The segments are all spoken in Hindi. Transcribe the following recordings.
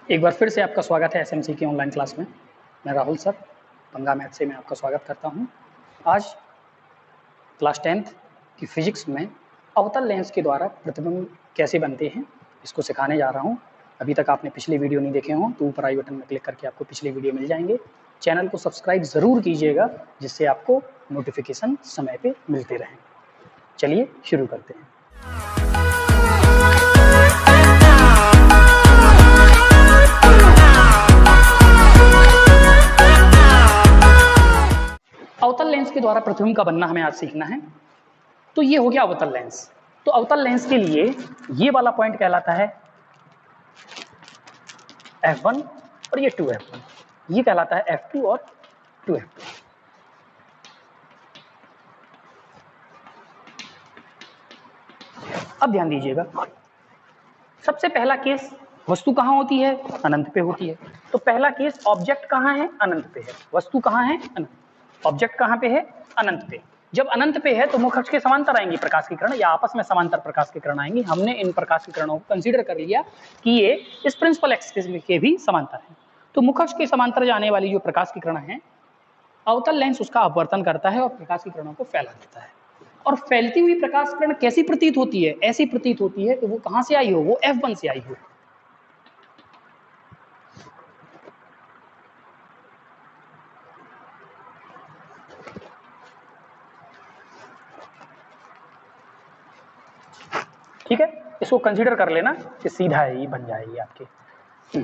एक बार फिर से आपका स्वागत है एसएमसी की ऑनलाइन क्लास में। मैं राहुल सर पंगा मैथ से मैं आपका स्वागत करता हूं। आज क्लास 10th की फिजिक्स में अवतल लेंस के द्वारा प्रतिबिंब कैसे बनते हैं इसको सिखाने जा रहा हूं। अभी तक आपने पिछले वीडियो नहीं देखे हों तो ऊपर आई बटन में क्लिक करके आपको पिछले वीडियो मिल जाएंगे। चैनल को सब्सक्राइब ज़रूर कीजिएगा जिससे आपको नोटिफिकेशन समय पर मिलते रहें। चलिए शुरू करते हैं। अवतल लेंस के द्वारा प्रतिबिंब का बनना हमें आज सीखना है। तो ये हो गया अवतल लेंस। तो अवतल लेंस के लिए ये वाला पॉइंट कहलाता है F1 और ये 2F1, ये कहलाता है F2 और 2F2। अब ध्यान दीजिएगा, सबसे पहला केस वस्तु कहाँ होती है? अनंत पे होती है। तो पहला केस ऑब्जेक्ट कहाँ है? अनंत पे है। वस्तु कहाँ है? अनंत। ऑब्जेक्ट कहाँ पे है? अनंत पे। जब अनंत पे है तो मुख अक्ष के समांतर आएंगी प्रकाश की किरण या आपस में समांतर प्रकाश की किरण आएंगी। हमने इन प्रकाश की किरणों को कंसीडर कर लिया कि ये इस प्रिंसिपल एक्सिस के भी समांतर है। तो मुख अक्ष के समांतर जाने वाली जो प्रकाश की किरण है, अवतल लेंस उसका अपवर्तन करता है और प्रकाश की किरणों को फैला देता है। और फैलती हुई प्रकाश किरण कैसी प्रतीत होती है? ऐसी प्रतीत होती है कि वो कहां से आई हो? वो F1 से आई हो। ठीक है, इसको कंसीडर कर लेना कि सीधा ही बन जाएगी आपके।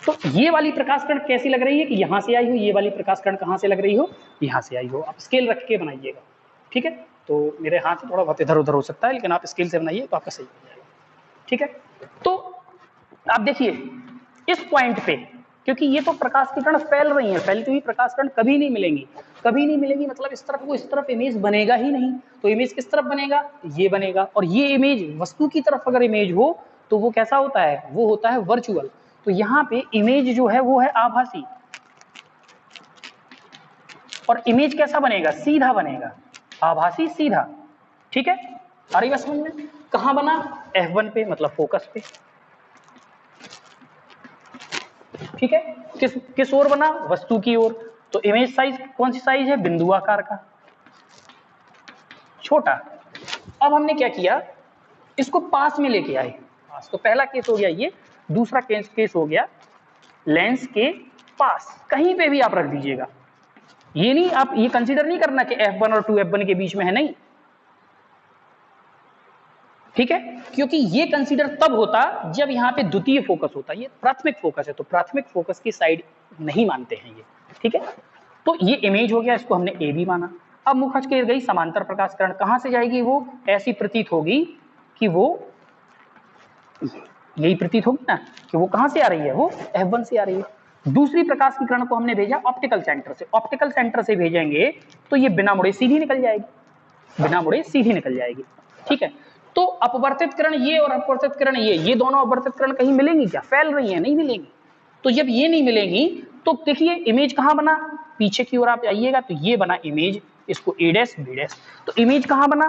तो ये वाली प्रकाश किरण कैसी लग रही है कि यहां से आई हो? ये वाली प्रकाश किरण कहां से लग रही हो? यहां से आई हो। आप स्केल रख के बनाइएगा। ठीक है, तो मेरे हाथ से थोड़ा बहुत इधर उधर हो सकता है लेकिन आप स्केल से बनाइए तो आपका सही हो जाएगा। ठीक है, तो आप देखिए इस पॉइंट पे, क्योंकि ये तो प्रकाश की किरण फैल रही है, फैलती हुई प्रकाश किरण कभी नहीं मिलेंगी। कभी नहीं मिलेगी मतलब इस तरफ को इस तरफ इमेज बनेगा ही नहीं। तो इमेज किस तरफ बनेगा? ये बनेगा। और ये इमेज वस्तु की तरफ अगर इमेज हो तो वो कैसा होता है? वो होता है वर्चुअल। तो यहाँ पे इमेज जो है वो है आभासी। और इमेज कैसा बनेगा? सीधा बनेगा, आभासी सीधा। ठीक है, आ रही बात समझ में? कहां बना? F1 पे, मतलब फोकस पे। ठीक है, किस ओर बना? वस्तु की ओर। तो इमेज साइज कौन सी साइज है? बिंदु आकार का, छोटा। अब हमने क्या किया, इसको पास में लेके आए। पास, तो पहला केस हो गया ये। दूसरा केस हो गया लेंस के पास। कहीं पे भी आप रख दीजिएगा, ये नहीं, आप ये कंसीडर नहीं करना कि F1 और 2F1 के बीच में है, नहीं। ठीक है, क्योंकि ये कंसीडर तब होता जब यहाँ पे द्वितीय फोकस होता। ये प्राथमिक फोकस है तो प्राथमिक फोकस की साइड नहीं मानते हैं ये। ठीक है, तो ये इमेज हो गया, इसको हमने ए बी माना। अब मुख अक्ष के गई समांतर प्रकाश किरण कहां से जाएगी? वो ऐसी प्रतीत होगी कि वो यही प्रतीत होगी ना कि वो कहां से आ रही है? वो F1 से आ रही है। दूसरी प्रकाश की किरण को हमने भेजा ऑप्टिकल सेंटर से। ऑप्टिकल सेंटर से भेजेंगे तो ये बिना मुड़े सीधी निकल जाएगी, बिना मुड़े सीधी निकल जाएगी। ठीक है, तो अपवर्तित किरण ये और अपवर्तित किरण ये दोनों अपवर्तित किरण कहीं मिलेंगी क्या? फैल रही है, नहीं मिलेंगी। तो जब ये नहीं मिलेंगी तो देखिए इमेज कहां बना? पीछे की ओर आप आइएगा तो ये बना इमेज, इसको A डैश B डैश। तो इमेज कहां बना?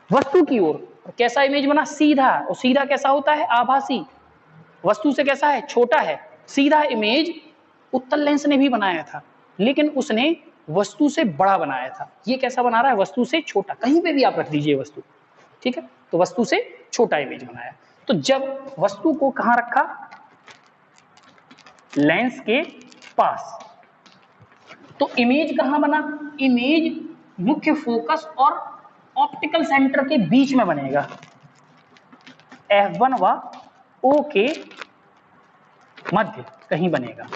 वस्तु की ओर। और कैसा इमेज बना? सीधा। और सीधा कैसा होता है? आभासी। वस्तु से कैसा है? छोटा है। सीधा इमेज उत्तल लेंस ने भी बनाया था लेकिन उसने वस्तु से बड़ा बनाया था। ये कैसा बना रहा है? वस्तु से छोटा। कहीं पे भी आप रख दीजिए वस्तु। ठीक है, तो वस्तु से छोटा इमेज बनाया। तो जब वस्तु को कहां रखा? लेंस के पास, तो इमेज कहां बना? इमेज मुख्य फोकस और ऑप्टिकल सेंटर के बीच में बनेगा, F1 व O के मध्य कहीं बनेगा।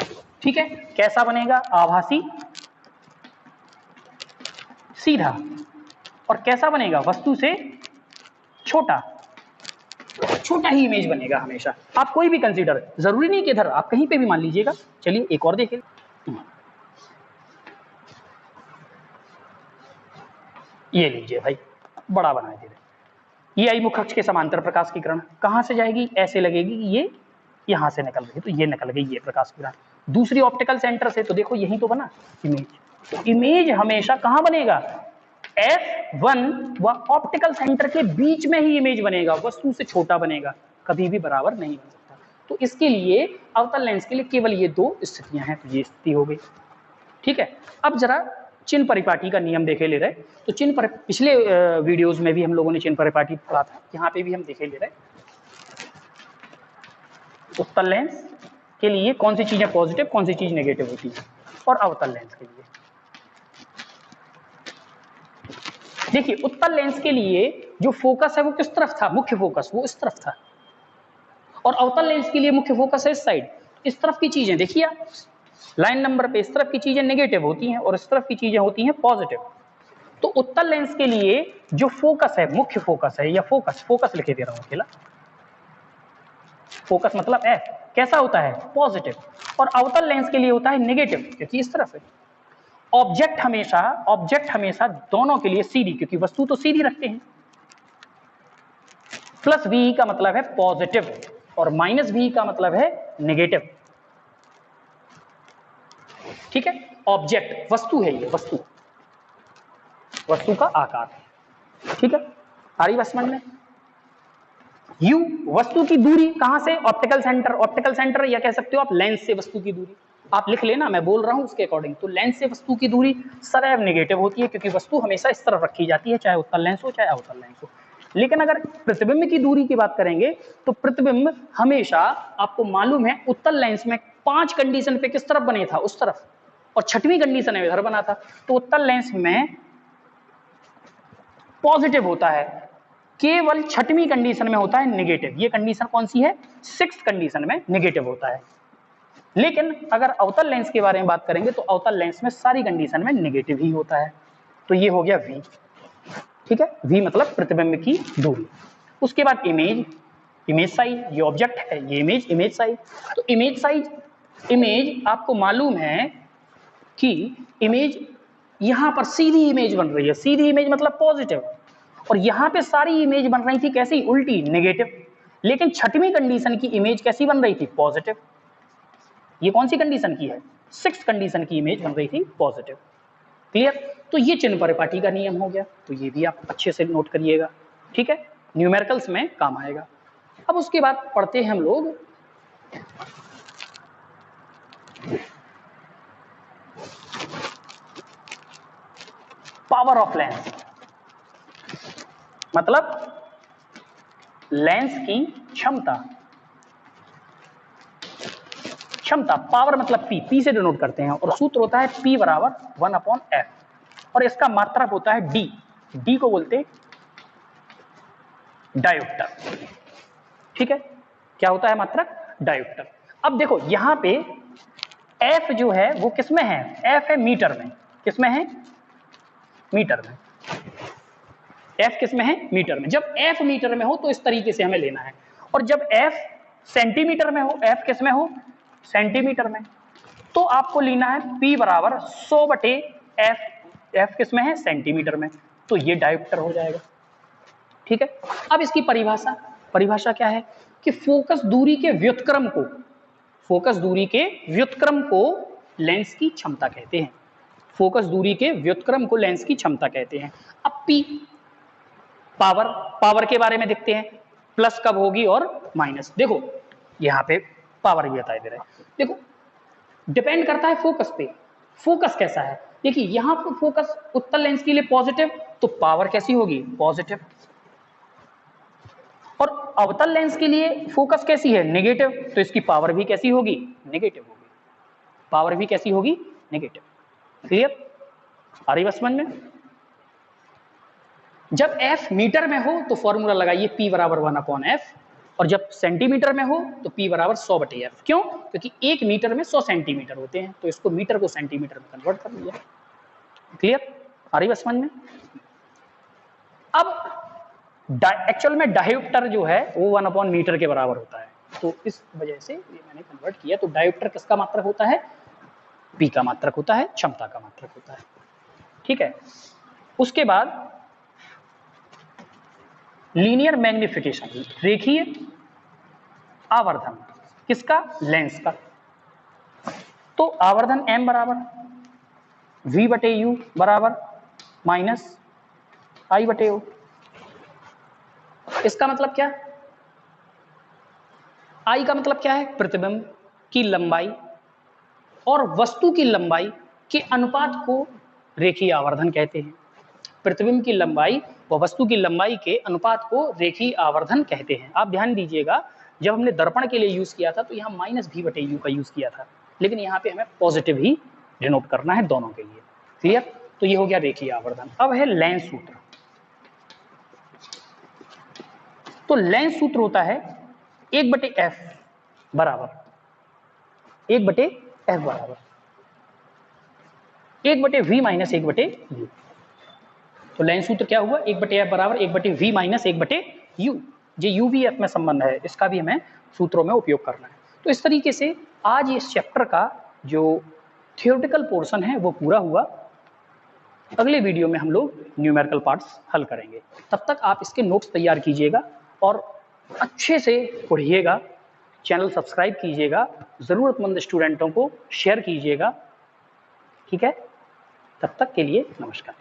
ठीक है, कैसा बनेगा? आभासी, सीधा। और कैसा बनेगा? वस्तु से छोटा। छोटा ही इमेज बनेगा हमेशा। आप कोई भी कंसीडर, जरूरी नहीं कि इधर, आप कहीं पे भी मान लीजिएगा। चलिए एक और देखिए, ये लीजिए भाई, बड़ा बना दे। ये आई मुख अक्ष के समांतर प्रकाश की किरण। कहां से जाएगी? ऐसे लगेगी कि ये यहां से निकल रही, तो ये निकल गई ये प्रकाश की किरण। दूसरी ऑप्टिकल सेंटर से, तो देखो यही तो बना इमेज। तो इमेज हमेशा कहां बनेगा? F1 व ऑप्टिकल सेंटर के बीच में ही इमेज बनेगा, वस्तु से छोटा बनेगा, कभी भी बराबर नहीं बन सकता। तो इसके लिए अवतल लेंस के लिए केवल ये दो स्थितियां हैं, तो ये स्थिति हो गई। ठीक है, अब जरा चिन्ह परिपाटी का नियम देखे ले रहे, तो पिछले वीडियोस में भी हम लोगों ने चिन्ह परिपाटी पढ़ा था, यहाँ पे भी हम देखे ले रहे। उत्तल लेंस के लिए कौन सी चीजें पॉजिटिव कौन सी चीज नेगेटिव होती है, और अवतल लेंस के लिए। देखिए उत्तल लेंस के लिए जो फोकस है वो किस तरफ था, मुख्य फोकस वो इस तरफ था, और अवतल लेंस के लिए मुख्य फोकस है इस साइड। इस तरफ की चीजें देखिए आप लाइन नंबर पे, इस तरफ की चीजें नेगेटिव होती हैं और इस तरफ की चीजें होती हैं पॉजिटिव। तो उत्तल लेंस के लिए जो फोकस है, मुख्य फोकस है, या फोकस लिखे दे रहा हूं अकेला, फोकस मतलब एफ, कैसा होता है, पॉजिटिव, और अवतल लेंस के लिए होता है नेगेटिव, क्योंकि इस तरफ है। ऑब्जेक्ट हमेशा दोनों के लिए सीधी, क्योंकि वस्तु तो सीधी रखते हैं। प्लस वी का मतलब है पॉजिटिव और माइनस वी का मतलब है नेगेटिव। ठीक है, ऑब्जेक्ट वस्तु है, ये वस्तु का आकार है। ठीक है, आ रही बात समझ में। यू वस्तु की दूरी कहां से, ऑप्टिकल सेंटर, या कह सकते हो आप लेंस से वस्तु की दूरी। आप लिख लेना, मैं बोल रहा हूं उसके अकॉर्डिंग। तो लेंस से वस्तु की दूरी सदैव नेगेटिव होती है, क्योंकि वस्तु हमेशा इस तरफ रखी जाती है, चाहे उत्तल लेंस हो चाहे अवतल लेंस हो। लेकिन अगर प्रतिबिंब की दूरी की बात करेंगे तो प्रतिबिंब हमेशा, आपको मालूम है, उत्तल लेंस में 5 कंडीशन पे किस तरफ बने था, उस तरफ, और 6वीं कंडीशन में इधर बना था। तो उत्तल लेंस में पॉजिटिव होता है, केवल 6वीं कंडीशन में होता है नेगेटिव। ये कंडीशन कौन सी है, 6th कंडीशन में नेगेटिव होता है। लेकिन अगर अवतल लेंस के बारे में बात करेंगे तो अवतल लेंस में सारी कंडीशन में नेगेटिव ही होता है। तो ये हो गया V। ठीक है, V मतलब प्रतिबिंब की दूरी। उसके बाद इमेज साइज, ये ऑब्जेक्ट है, ये इमेज साइज। तो इमेज आपको मालूम है कि इमेज यहां पर सीधी इमेज बन रही है, सीधी इमेज मतलब पॉजिटिव, और यहां पे सारी इमेज बन रही थी कैसी, उल्टी, नेगेटिव। लेकिन 6वीं कंडीशन की इमेज कैसी बन रही थी, पॉजिटिव। ये कौन सी कंडीशन की है, 6th कंडीशन की इमेज बन रही थी पॉजिटिव। क्लियर। तो ये चिन्ह परिपाटी का नियम हो गया, तो ये भी आप अच्छे से नोट करिएगा। ठीक है, न्यूमेरिकल्स में काम आएगा। अब उसके बाद पढ़ते हैं हम लोग पावर ऑफ लेंस, मतलब लेंस की क्षमता। पावर मतलब पी से डिनोट करते हैं, और सूत्र होता है P बराबर 1/f, और इसका मात्रक होता है डी को बोलते डायोप्टर। ठीक है, क्या होता है मात्रक, डायोप्टर। अब देखो यहां पे f जो है वो किसमें है, f है मीटर में, किसमें है, मीटर में। f किसमें है, मीटर में। जब f मीटर में हो तो इस तरीके से हमें लेना है, और जब f सेंटीमीटर में हो, f किसमें हो, सेंटीमीटर में, तो आपको लेना है P बराबर 100/f, f किसमें है, सेंटीमीटर में। तो ये डायोप्टर हो जाएगा। ठीक है, अब इसकी परिभाषा क्या है कि फोकस दूरी के व्युत्क्रम को लेंस की क्षमता कहते हैं। फोकस दूरी के व्युत्क्रम को लेंस की क्षमता कहते हैं। अब P पावर के बारे में देखते हैं, प्लस कब होगी और माइनस। देखो यहां पे पावर भी बताए दे रहे हैं। देखो डिपेंड करता है फोकस पे, फोकस कैसा है। देखिए यहां पर फोकस उत्तल लेंस के लिए पॉजिटिव, तो पावर कैसी होगी, पॉजिटिव। और अवतल लेंस के लिए फोकस कैसी है, नेगेटिव, तो इसकी पावर भी कैसी होगी, नेगेटिव होगी। पावर भी कैसी होगी, नेगेटिव। क्लियर, आ रही बात समझ में। जब f मीटर में हो तो फॉर्मूला लगाइए P बराबर 1/f, और जब सेंटीमीटर में हो तो P बराबर 100/f। क्यों, क्योंकि 1 मीटर में 100 सेंटीमीटर होते हैं, तो इसको मीटर को सेंटीमीटर में कन्वर्ट कर लिया। क्लियर, आ रही बात समझ में। अब एक्चुअल में डायोप्टर जो है वो 1/मीटर के बराबर होता है, तो इस वजह से ये मैंने कन्वर्ट किया। तो डायोप्टर किसका मात्रक होता है, P का मात्रक होता है, क्षमता का मात्रक होता है। ठीक है, उसके बाद लीनियर मैग्निफिकेशन, रेखीय आवर्धन, किसका, लेंस का। तो आवर्धन m बराबर V/u बराबर -I/o। इसका मतलब क्या, आई का मतलब क्या है? प्रतिबिंब की लंबाई और वस्तु की लंबाई के अनुपात को रेखीय आवर्धन कहते हैं। प्रतिबिंब की लंबाई व वस्तु की लंबाई के अनुपात को रेखीय आवर्धन कहते हैं। आप ध्यान दीजिएगा, जब हमने दर्पण के लिए यूज किया था तो यहाँ -v/u का यूज किया था, लेकिन यहाँ पे हमें पॉजिटिव ही डिनोट करना है दोनों के लिए। क्लियर? तो ये हो गया रेखीय आवर्धन। अब है लेंस सूत्र। तो लेंस सूत्र होता है 1/f बराबर 1/f बराबर 1/v माइनस 1/u। तो लेंस सूत्र क्या हुआ? 1/f बराबर 1/v माइनस 1/u। ये u v f में संबंध है, इसका भी हमें सूत्रों में उपयोग करना है। तो इस तरीके से आज इस चैप्टर का जो थियोरेटिकल पोर्शन है वो पूरा हुआ। अगले वीडियो में हम लोग न्यूमेरिकल पार्ट्स हल करेंगे। तब तक आप इसके नोट्स तैयार कीजिएगा और अच्छे से पढ़िएगा, चैनल सब्सक्राइब कीजिएगा, ज़रूरतमंद स्टूडेंटों को शेयर कीजिएगा। ठीक है? तब तक के लिए नमस्कार।